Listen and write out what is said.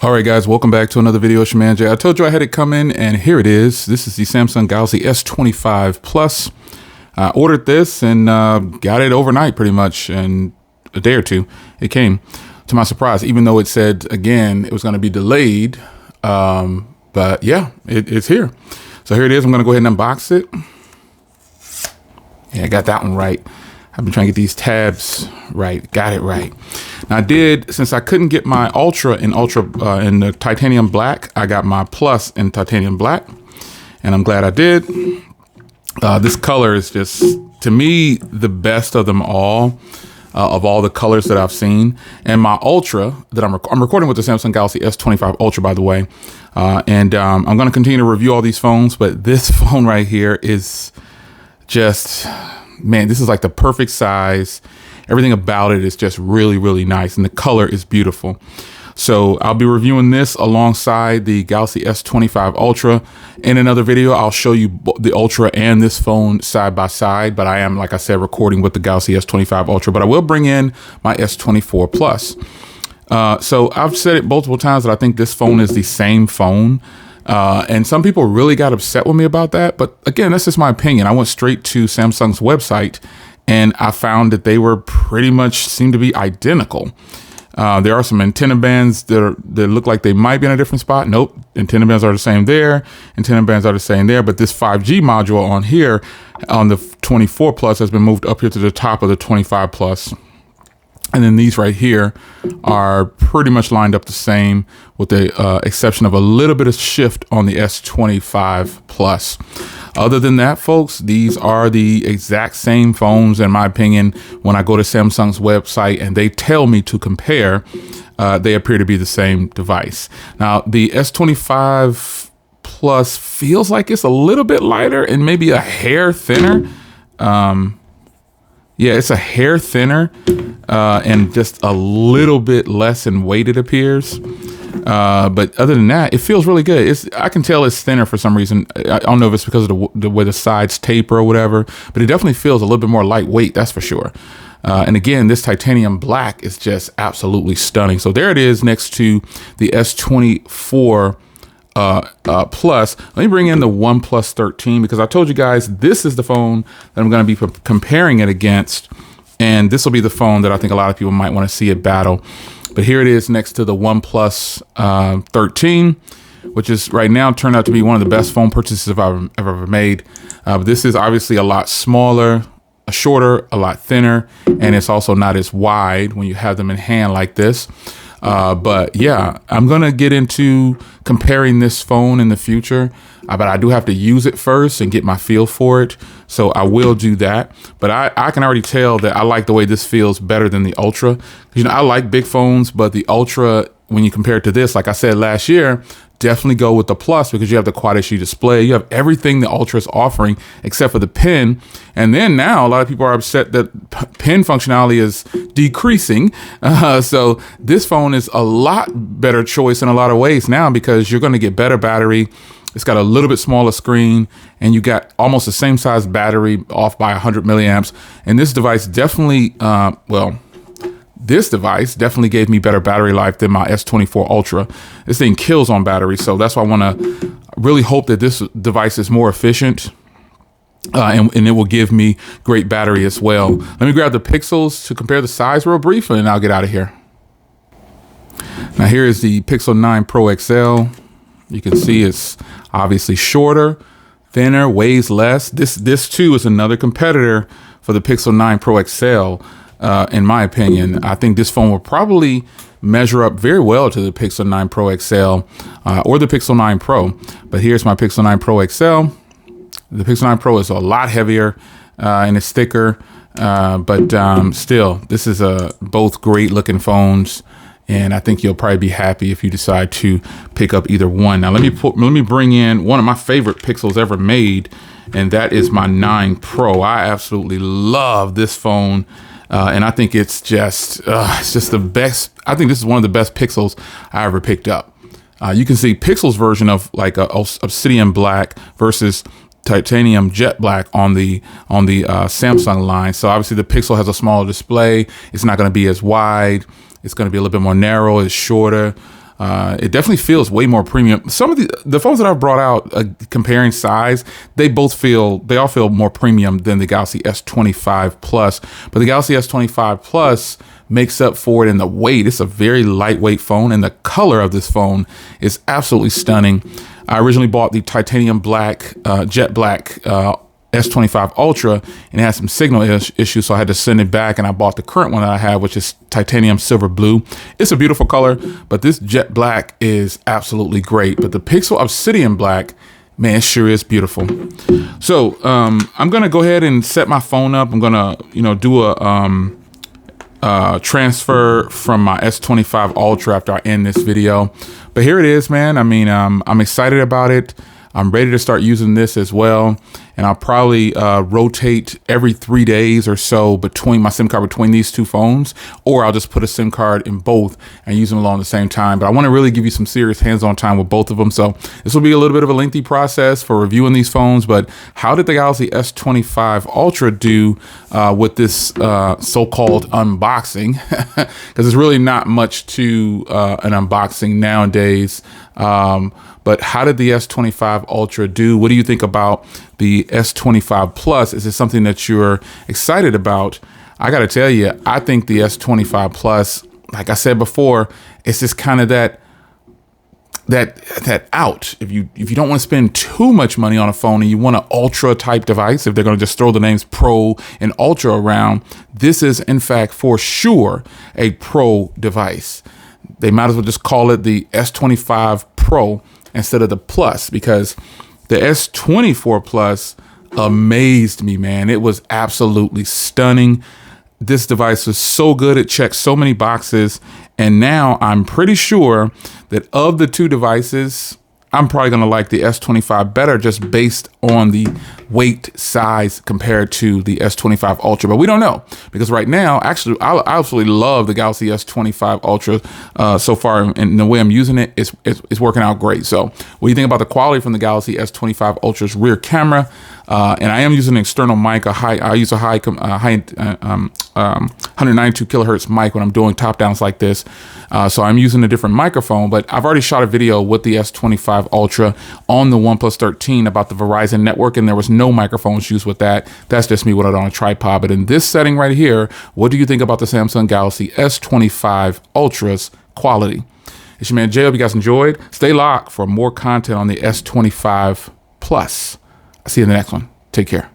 All right, guys, welcome back to another video. It's your man Jay. I told you I had it coming, and here it is. This is the Samsung Galaxy S25 Plus. I ordered this and got it overnight, pretty much, in a day or two. It came to my surprise, even though it said, again, it was going to be delayed. But yeah, it's here. So here it is. I'm going to go ahead and unbox it. Yeah, I got that one right. I've been trying to get these tabs right. Got it right. Now I did, since I couldn't get my Ultra in the titanium black, I got my Plus in titanium black, and I'm glad I did. This color is just, to me, the best of them all, of all the colors that I've seen. And my Ultra that I'm recording with the Samsung Galaxy S25 Ultra, by the way. I'm going to continue to review all these phones, but this phone right here is just, man, this is like the perfect size. Everything about it is just really, really nice. And the color is beautiful. So I'll be reviewing this alongside the Galaxy S25 Ultra. In another video, I'll show you the Ultra and this phone side by side. But I am, like I said, recording with the Galaxy S25 Ultra. But I will bring in my S24 Plus. So I've said it multiple times that I think this phone is the same phone. And some people really got upset with me about that. But again, that's just my opinion. I went straight to Samsung's website and I found that they were pretty much seem to be identical. There are some antenna bands that look like they might be in a different spot. Nope. Antenna bands are the same there. Antenna bands are the same there. But this 5G module on here on the 24 Plus has been moved up here to the top of the 25 Plus. And then these right here are pretty much lined up the same, with the exception of a little bit of shift on the S25 Plus. Other than that, folks, these are the exact same phones, in my opinion. When I go to Samsung's website and they tell me to compare, they appear to be the same device. Now, the S25 Plus feels like it's a little bit lighter and maybe a hair thinner. Yeah, it's a hair thinner and just a little bit less in weight, it appears. But other than that, it feels really good. I can tell it's thinner for some reason. I don't know if it's because of the way the sides taper or whatever, but it definitely feels a little bit more lightweight, that's for sure. And again, this titanium black is just absolutely stunning. So there it is next to the S24 Plus. Let me bring in the OnePlus 13, because I told you guys this is the phone that I'm going to be comparing it against, and this will be the phone that I think a lot of people might want to see it battle. But here it is next to the OnePlus 13, which is right now turned out to be one of the best phone purchases I've ever made. This is obviously a lot smaller, shorter, a lot thinner, and it's also not as wide when you have them in hand like this. But yeah, I'm going to get into comparing this phone in the future, but I do have to use it first and get my feel for it. So I will do that. But I can already tell that I like the way this feels better than the Ultra. You know, I like big phones, but the Ultra, when you compare it to this, like I said last year, definitely go with the Plus, because you have the Quad HD display. You have everything the Ultra is offering except for the pen. And then now a lot of people are upset that pen functionality is decreasing. So this phone is a lot better choice in a lot of ways now, because you're going to get better battery. It's got a little bit smaller screen, and you got almost the same size battery, off by 100 milliamps. And this device definitely, this device definitely gave me better battery life than my S24 Ultra. This thing kills on battery, so that's why I want to really hope that this device is more efficient, and it will give me great battery as well. Let me grab the pixels to compare the size real briefly, and I'll get out of here. Now here is the Pixel 9 Pro XL. You can see it's obviously shorter, thinner, weighs less. This too is another competitor for the Pixel 9 Pro XL. In my opinion, I think this phone will probably measure up very well to the Pixel 9 Pro XL or the Pixel 9 Pro. But here's my Pixel 9 Pro XL. The Pixel 9 Pro is a lot heavier and it's thicker, but still, this is both great looking phones. And I think you'll probably be happy if you decide to pick up either one. Now let me bring in one of my favorite Pixels ever made, and that is my 9 Pro. I absolutely love this phone. And I think it's just the best. I think this is one of the best Pixels I ever picked up. You can see Pixel's version of like a obsidian black versus titanium jet black on the Samsung line. So obviously the Pixel has a smaller display. It's not going to be as wide. It's going to be a little bit more narrow. It's shorter. It definitely feels way more premium. Some of the phones that I've brought out, comparing size, they all feel more premium than the Galaxy S25 Plus. But the Galaxy S25 Plus makes up for it in the weight. It's a very lightweight phone, and the color of this phone is absolutely stunning. I originally bought the titanium black, jet black S25 Ultra, and it had some signal issues, so I had to send it back, and I bought the current one that I have, which is titanium silver blue. It's a beautiful color, but this jet black is absolutely great. But the Pixel Obsidian black, man, it sure is beautiful. So I'm gonna go ahead and set my phone up. I'm gonna, do a transfer from my S25 Ultra after I end this video. But here it is, man. I mean, I'm excited about it. I'm ready to start using this as well. And I'll probably rotate every 3 days or so between my SIM card between these two phones, or I'll just put a SIM card in both and use them along the same time. But I want to really give you some serious hands-on time with both of them. So this will be a little bit of a lengthy process for reviewing these phones. But how did the Galaxy S25 Ultra do with this so-called unboxing? Because there's really not much to an unboxing nowadays. But how did the S25 Ultra do? What do you think about the S25 Plus? Is it something that you're excited about? I got to tell you, I think the S25 Plus, like I said before, it's just kind of that out. If you don't want to spend too much money on a phone and you want an ultra type device, if they're going to just throw the names Pro and Ultra around, this is in fact for sure a Pro device. They might as well just call it the S25 Pro instead of the Plus, because the S24 Plus amazed me, man. It was absolutely stunning. This device was so good. It checked so many boxes. And now I'm pretty sure that of the two devices, I'm probably going to like the S25 better, just based on the weight size compared to the S25 Ultra. But we don't know, because right now, actually, I absolutely love the Galaxy S25 Ultra so far, and the way I'm using it, it's working out great. So what do you think about the quality from the Galaxy S25 Ultra's rear camera? And I am using an external mic. I use a high 192 kilohertz mic when I'm doing top downs like this. So I'm using a different microphone, but I've already shot a video with the S25 Ultra on the OnePlus 13 about the Verizon network, and there was no microphones used with that. That's just me with it on a tripod. But in this setting right here, what do you think about the Samsung Galaxy S25 Ultra's quality? It's your man Jay. Hope you guys enjoyed. Stay locked for more content on the S25 Plus. I'll see you in the next one. Take care.